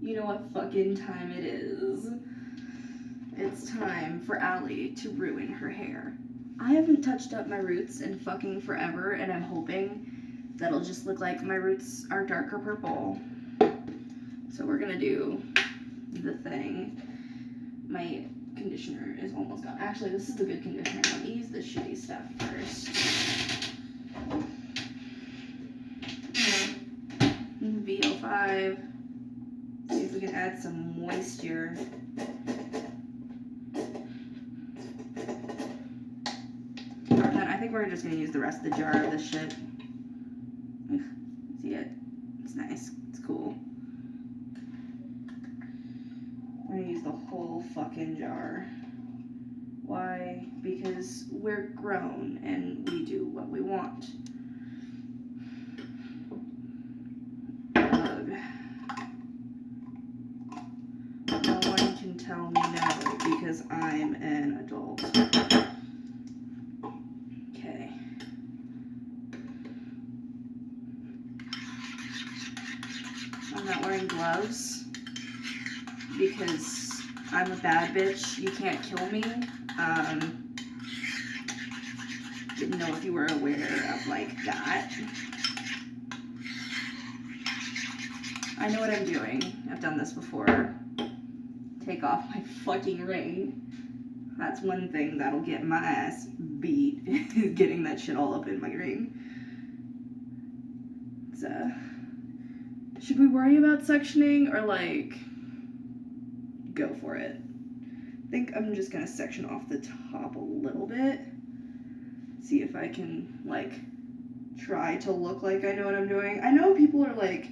You know what fucking time it is. It's time for Allie to ruin her hair. I haven't touched up my roots in fucking forever, and I'm hoping that'll just look like my roots are darker purple. So we're gonna do the thing. My conditioner is almost gone. Actually, this is the good conditioner. Let me use the shitty stuff first. VO5. See if we can add some moisture. And then I think we're just gonna use the rest of the jar of this shit. Ugh, see it? It's nice. It's cool. I'm gonna use the whole fucking jar. Why? Because we're grown and we do what we want. Ugh. No one can tell me no because I'm an adult. Okay. I'm not wearing gloves because I'm a bad bitch. You can't kill me. Didn't know if you were aware of like that. I know what I'm doing. I've done this before. Take off my fucking ring. That's one thing that'll get my ass beat, is getting that shit all up in my ring. It's, should we worry about sectioning or like go for it? I think I'm just gonna section off the top a little bit. See if I can like try to look like I know what I'm doing. I know people are like,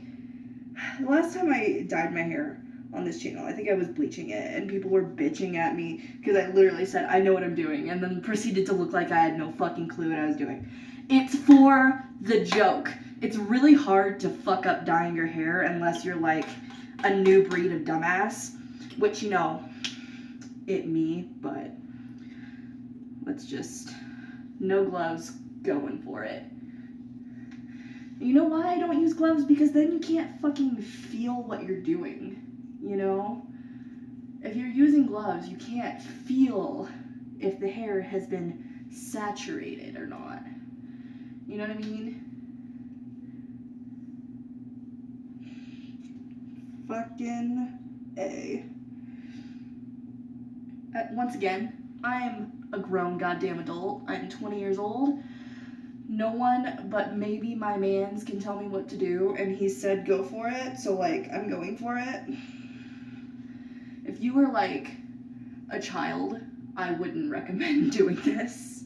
the last time I dyed my hair on this channel, I think I was bleaching it, and people were bitching at me because I literally said I know what I'm doing and then proceeded to look like I had no fucking clue what I was doing. It's for the joke. It's really hard to fuck up dyeing your hair unless you're like a new breed of dumbass, which, you know, it me, but let's just, no gloves, going for it. You know why I don't use gloves? Because then you can't fucking feel what you're doing, you know? If you're using gloves, you can't feel if the hair has been saturated or not. You know what I mean? Fucking A. Once again, I'm a grown goddamn adult. I'm 20 years old. No one but maybe my mans can tell me what to do, and he said go for it, so like I'm going for it. If you were like a child, I wouldn't recommend doing this.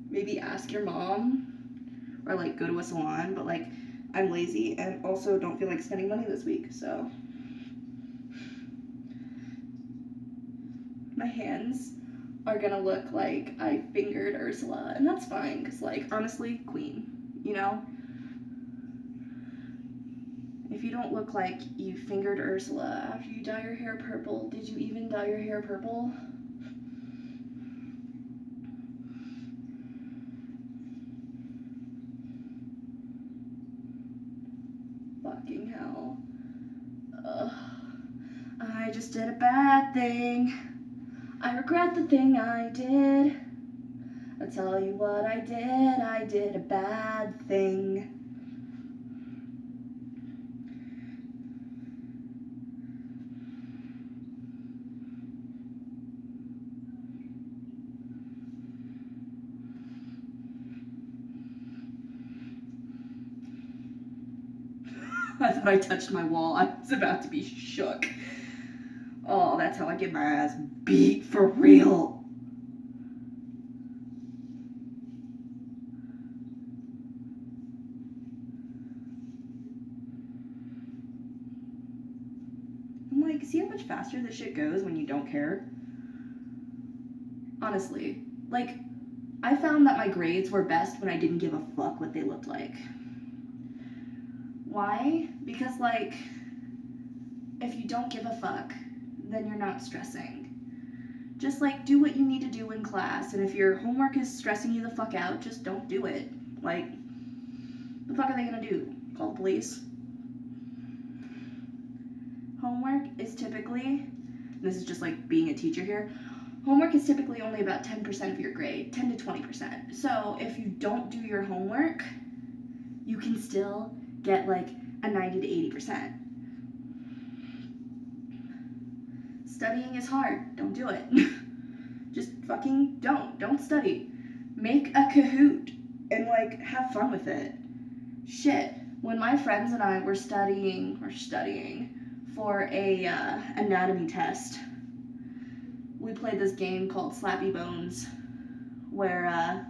Maybe ask your mom or like go to a salon, but like I'm lazy and also don't feel like spending money this week, so my hands are gonna look like I fingered Ursula, and that's fine, because like honestly, queen, you know? If you don't look like you fingered Ursula after you dye your hair purple, did you even dye your hair purple? Fucking hell. Ugh. I just did a bad thing. I regret the thing I did. I'll tell you what I did a bad thing. I thought I touched my wall. I was about to be shook. Oh, that's how I get my ass beat for real. I'm like, see how much faster this shit goes when you don't care? Honestly, like, I found that my grades were best when I didn't give a fuck what they looked like. Why? Because, like, if you don't give a fuck, then you're not stressing. Just, like, do what you need to do in class, and if your homework is stressing you the fuck out, just don't do it. Like, the fuck are they gonna do? Call the police? homework is typically, this is just like being a teacher here, homework is typically only about 10% of your grade, 10 to 20%. So if you don't do your homework, you can still get like a 90 to 80%. Studying is hard. Don't do it. Just fucking don't study. Make a Kahoot and like have fun with it. Shit. When my friends and I were studying for a anatomy test, we played this game called Slappy Bones, where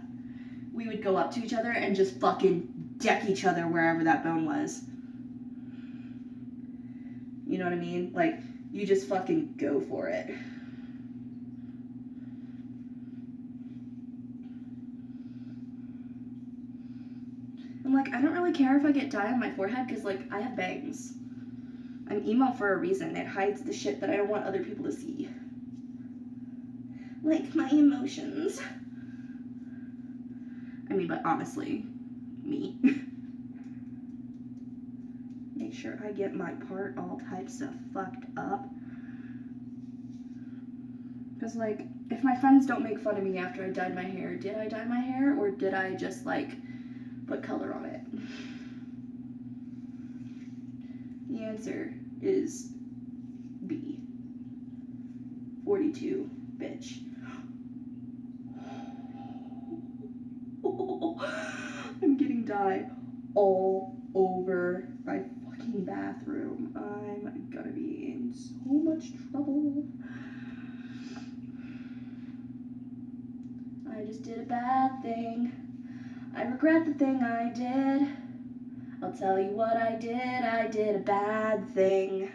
we would go up to each other and just fucking deck each other wherever that bone was. You know what I mean? Like, you just fucking go for it. I'm like, I don't really care if I get dye on my forehead because, like, I have bangs. I'm emo for a reason. It hides the shit that I don't want other people to see. Like, my emotions. I mean, but honestly, me. Make sure I get my part all types of fucked up. Because, like, if my friends don't make fun of me after I dyed my hair, did I dye my hair or did I just, like, put color on it? The answer is B. 42, bitch. I'm getting dye all over my fucking bathroom. I'm gonna be in so much trouble. I just did a bad thing. I regret the thing I did. I'll tell you what I did. I did a bad thing.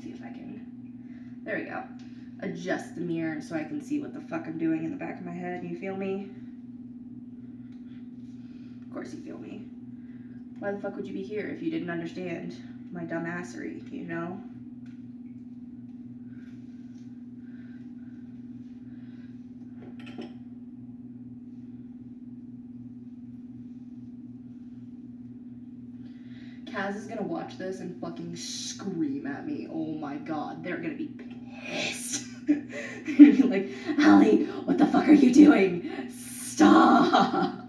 See if I can, there we go, adjust the mirror so I can see what the fuck I'm doing in the back of my head. You feel me? Of course you feel me. Why the fuck would you be here if you didn't understand my dumbassery, you know? Kaz is gonna watch this and fucking scream at me. Oh my god, they're gonna be pissed. They're gonna be like, Allie, what the fuck are you doing? Stop!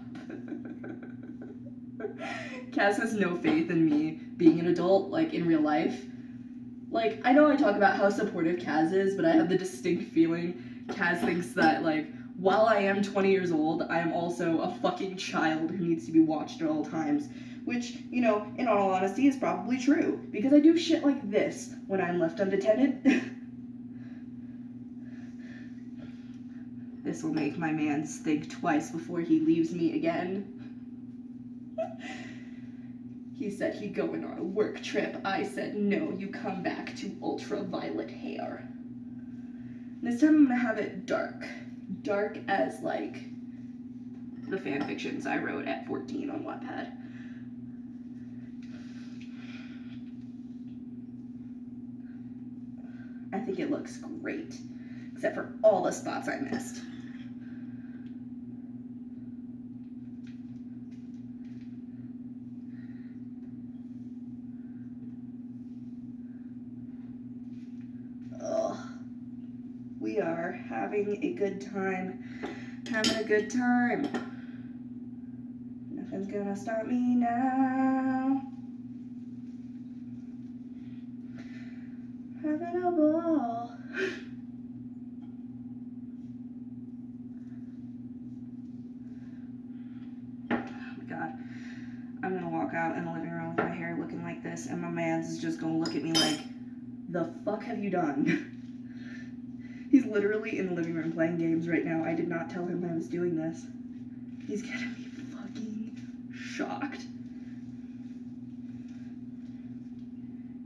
Kaz has no faith in me being an adult, like, in real life. Like, I know I talk about how supportive Kaz is, but I have the distinct feeling Kaz thinks that, like, while I am 20 years old, I am also a fucking child who needs to be watched at all times. Which, you know, in all honesty, is probably true. Because I do shit like this when I'm left unattended. This will make my man think twice before he leaves me again. He said he'd go on a work trip. I said, no, you come back to ultraviolet hair. This time I'm gonna have it dark. Dark as, like, the fan fictions I wrote at 14 on Wattpad. I think it looks great, except for all the spots I missed. Ugh. We are having a good time. Having a good time. Nothing's gonna stop me now. Having a ball. Oh my god. I'm gonna walk out in the living room with my hair looking like this, and my man's is just gonna look at me like, the fuck have you done? He's literally in the living room playing games right now. I did not tell him I was doing this. He's gonna be fucking shocked.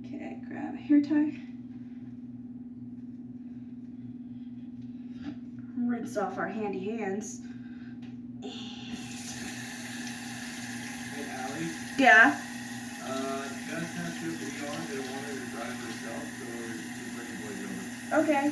Okay, grab a hair tie. Rinse off our handy hands. Hey, Allie. Yeah. Just has to be on. They don't want her to drive herself, so just bring the boys over. Okay.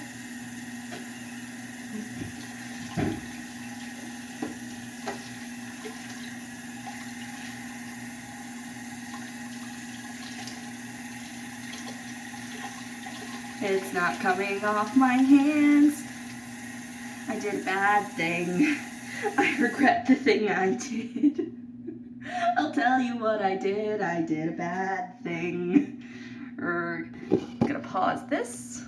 It's not coming off my hands. I did a bad thing. I regret the thing I did. I'll tell you what I did. I did a bad thing. Gonna pause this.